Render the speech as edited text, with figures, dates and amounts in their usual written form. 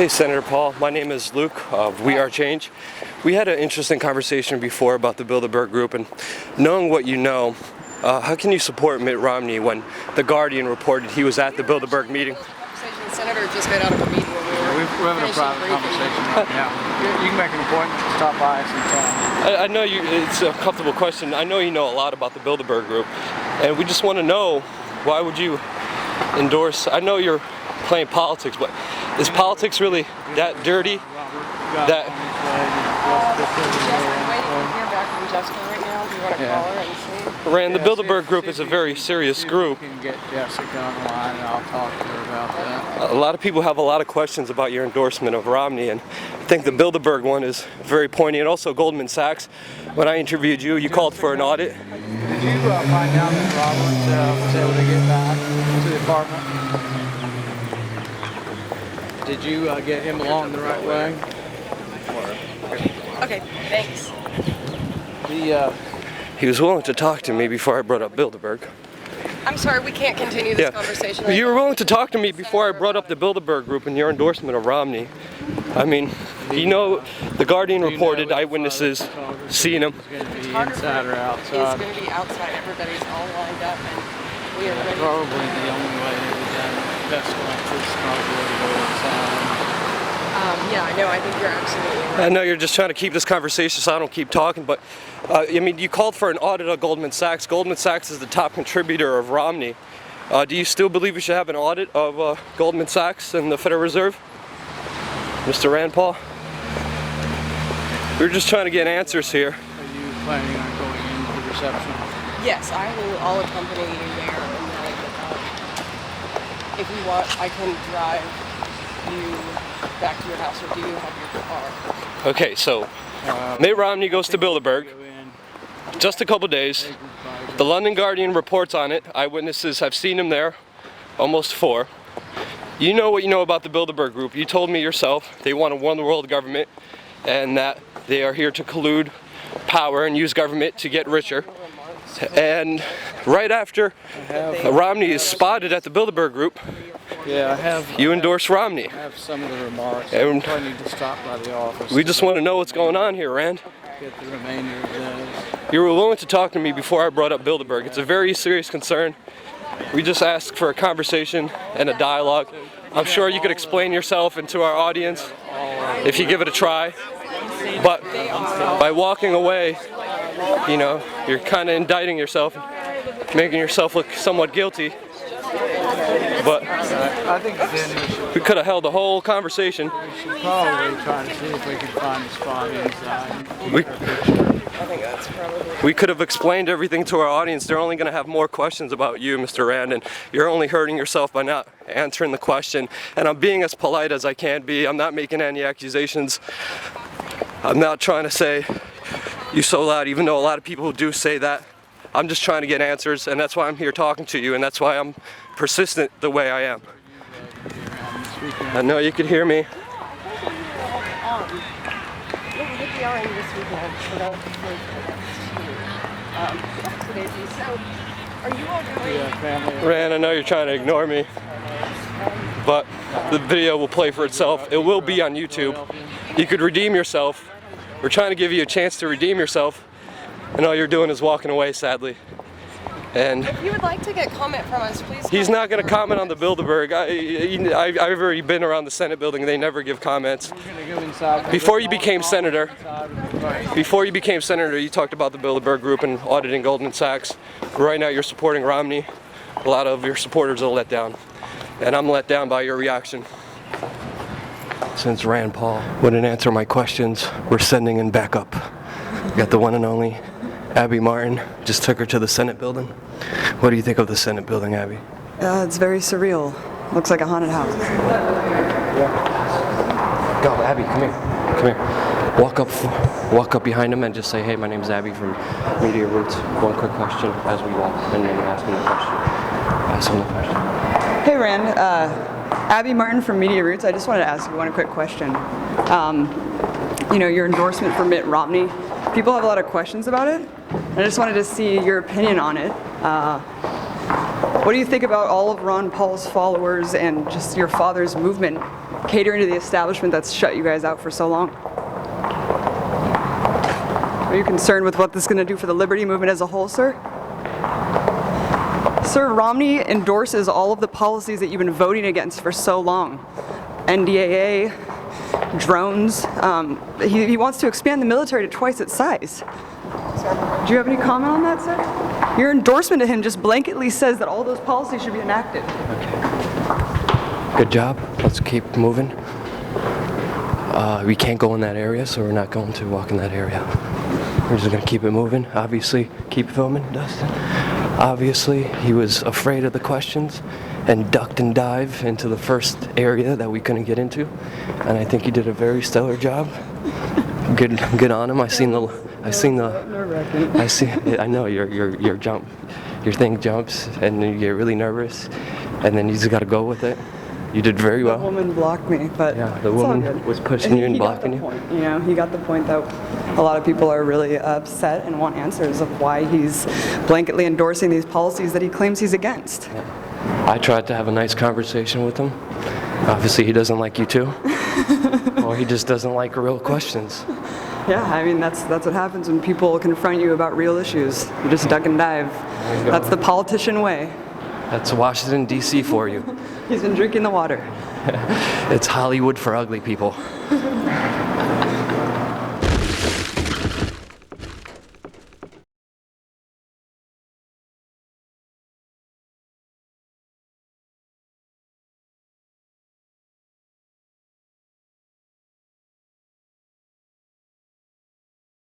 Hey, Senator Paul. My name is Luke of We Are Change. We had an interesting conversation before about the Bilderberg Group, and knowing what you know, how can you support Mitt Romney when The Guardian reported he was at the Bilderberg meeting? The senator just got out of a meeting where we're having a private conversation right now. You can make an appointment to stop by sometime. I know it's a comfortable question. I know you know a lot about the Bilderberg Group, and we just want to know, why would you endorse? I know you're playing politics, but is politics really that dirty? That Rand, the Bilderberg Group is a very serious group. You can get Jessica online and I'll talk to her about that. A lot of people have a lot of questions about your endorsement of Romney, and I think the Bilderberg one is very poignant. Also Goldman Sachs, when I interviewed you, you called for an audit. Did you find out that Robert was able to get back to the apartment? Did you get him along the right way? Okay, thanks. He was willing to talk to me before I brought up Bilderberg. I'm sorry, we can't continue this conversation right You were now. willing to talk to me before I brought up the Bilderberg Group and your endorsement of Romney. I mean, you know, The Guardian reported eyewitnesses seeing him. It's going to be inside or outside. It's going to be outside. Everybody's all lined up, and we are ready. Probably the only way to be done best like this is probably to go inside. Yeah, I know. I think you're absolutely right. I know you're just trying to keep this conversation so I don't keep talking, but I mean, you called for an audit of Goldman Sachs. Goldman Sachs is the top contributor of Romney. Do you still believe we should have an audit of Goldman Sachs and the Federal Reserve? Mr. Rand Paul? We're just trying to get answers here. Are you planning on going into the reception? Yes, I'll accompany you there, and then if you want, I can drive you back to your house, or do you have your car? Okay, so Mitt Romney goes to Bilderberg. Just a couple days. The London Guardian reports on it. Eyewitnesses have seen him there, almost 4. You know what you know about the Bilderberg Group. You told me yourself they want a one-world government and that they are here to collude power and use government to get richer. And right after Romney is spotted at the Bilderberg Group, yeah, I have. You endorse Romney. I have some of the remarks. And I need to stop by the office. We just want to know what's going on here, Rand. Get the remainder of those. You were willing to talk to me before I brought up Bilderberg. It's a very serious concern. We just asked for a conversation and a dialogue. I'm sure you could explain yourself and to our audience if you give it a try. But by walking away, you know, you're kind of indicting yourself, making yourself look somewhat guilty. But I think then we could have held the whole conversation. we should probably try to see if we can find a spot inside. I think that's probably. We could have explained everything to our audience. They're only going to have more questions about you, Mr. Rand, and you're only hurting yourself by not answering the question. And I'm being as polite as I can be. I'm not making any accusations. I'm not trying to say you so loud, even though a lot of people do say that. I'm just trying to get answers, and that's why I'm here talking to you, and that's why I'm persistent the way I am. I know you could hear me. Rand, I know you're trying to ignore me, but the video will play for itself. It will be on YouTube. You could redeem yourself. We're trying to give you a chance to redeem yourself, and all you're doing is walking away, sadly. And If you would like to get comment from us, please. he's not going to comment on the Bilderberg. I've already been around the Senate building. They never give comments. Before you became senator, you talked about the Bilderberg Group and auditing Goldman Sachs. Right now, you're supporting Romney. A lot of your supporters are let down, and I'm let down by your reaction. Since Rand Paul wouldn't answer my questions, we're sending in backup. We got the one and only Abby Martin. Just took her to the Senate building. What do you think of the Senate building, Abby? It's very surreal. Looks like a haunted house. Go, Abby, come here. Come here. Walk up behind him and just say, hey, my name's Abby from Media Roots. One quick question as we walk, and then ask him the question. Ask him the question. Hey, Rand. Abby Martin from Media Roots. I just wanted to ask you one quick question. You know, your endorsement for Mitt Romney. People have a lot of questions about it. I just wanted to see your opinion on it. What do you think about all of Ron Paul's followers and just your father's movement catering to the establishment that's shut you guys out for so long? Are you concerned with what this is going to do for the liberty movement as a whole, sir? Sir, Romney endorses all of the policies that you've been voting against for so long. NDAA, drones. He wants to expand the military to twice its size. Do you have any comment on that, sir? Your endorsement to him just blanketly says that all those policies should be enacted. Good job. Let's keep moving. We can't go in that area, so we're not going to walk in that area. We're just going to keep it moving. Obviously, keep filming, Dustin. Obviously, he was afraid of the questions and ducked and dived into the first area that we couldn't get into. And I think he did a very stellar job. Good on him. I know your thing jumps and you get really nervous, and then you just got to go with it. You did very well. The woman blocked me, but yeah, the woman was pushing you and blocking you. You know, he got the point that a lot of people are really upset and want answers of why he's blanketly endorsing these policies that he claims he's against. Yeah. I tried to have a nice conversation with him. Obviously, he doesn't like you too, or he just doesn't like real questions. Yeah, I mean, that's what happens when people confront you about real issues. You just duck and dive. That's the politician way. That's Washington, D.C. for you. He's been drinking the water. It's Hollywood for ugly people.